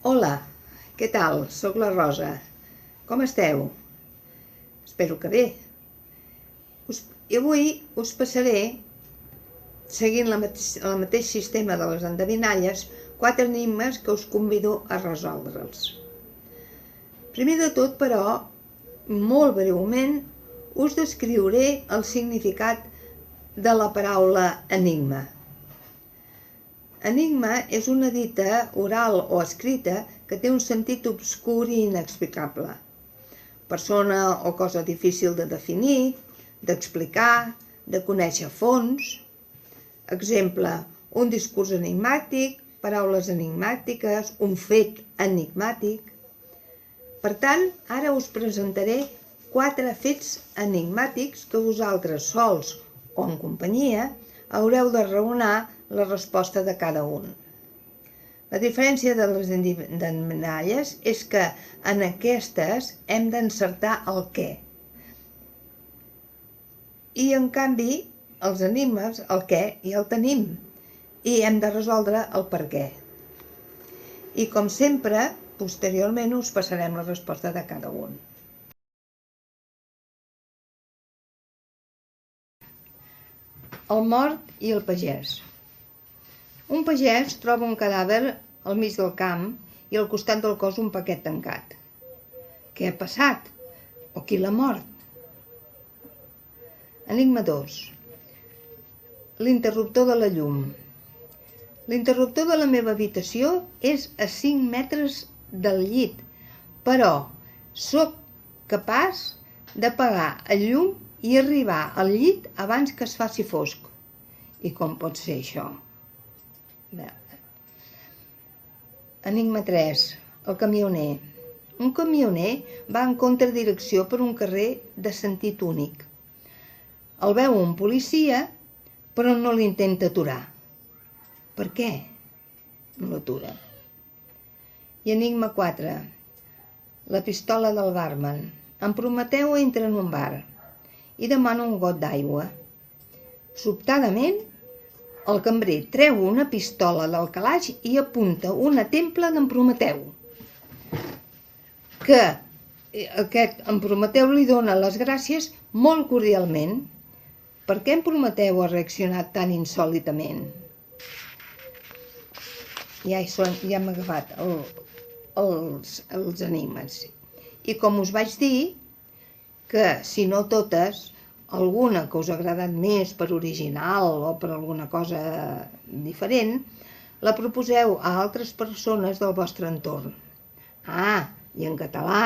Hola, què tal? Soc la Rosa. Com esteu? Espero que bé. I avui us passaré, seguint el mateix sistema de les endevinalles, 4 enigmes que us convido a resoldre'ls. Primer de tot, però, molt breument, us descriuré el significat de la paraula enigma. Enigma és una dita oral o escrita que té un sentit obscur i inexplicable. Persona o cosa difícil de definir, d'explicar, de conèixer a fons. Exemple, un discurs enigmàtic, paraules enigmàtiques, un fet enigmàtic. Per tant, ara us presentaré 4 fets enigmàtics que vosaltres sols o en companyia haureu de raonar la resposta de cada un. La diferència de les endevinalles és que en aquestes hem d'encertar el què. I en canvi, els enigmes, el què ja el tenim i hem de resoldre el per què. I com sempre, posteriorment us passarem la resposta de cada un. El mort i el pagès. Un pagès troba un cadàver al mig del camp i al costat del cos un paquet tancat. Què ha passat? O qui l'ha mort? Enigma 2. L'interruptor de la llum. L'interruptor de la meva habitació és a 5 metres del llit, però sóc capaç d'apagar el llum i arribar al llit abans que es faci fosc. I com pot ser això? Enigma 3. El camioner. Un camioner va en contradirecció per un carrer de sentit únic. El veu un policia, però no l'intenta aturar. Per què no l'atura? I enigma 4. La pistola del barman. En Prometeu entra en un bar i demana un got d'aigua. Sobtadament, el cambrer treu una pistola del calaix i apunta una templa d'en Prometeu. Que en Prometeu li dona les gràcies molt cordialment. Per què en Prometeu ha reaccionat tan insòlitament? Ja hem agafat els enigmes. I com us vaig dir, que si no totes, alguna que us ha agradat més per original o per alguna cosa diferent, la proposeu a altres persones del vostre entorn. Ah, i en català,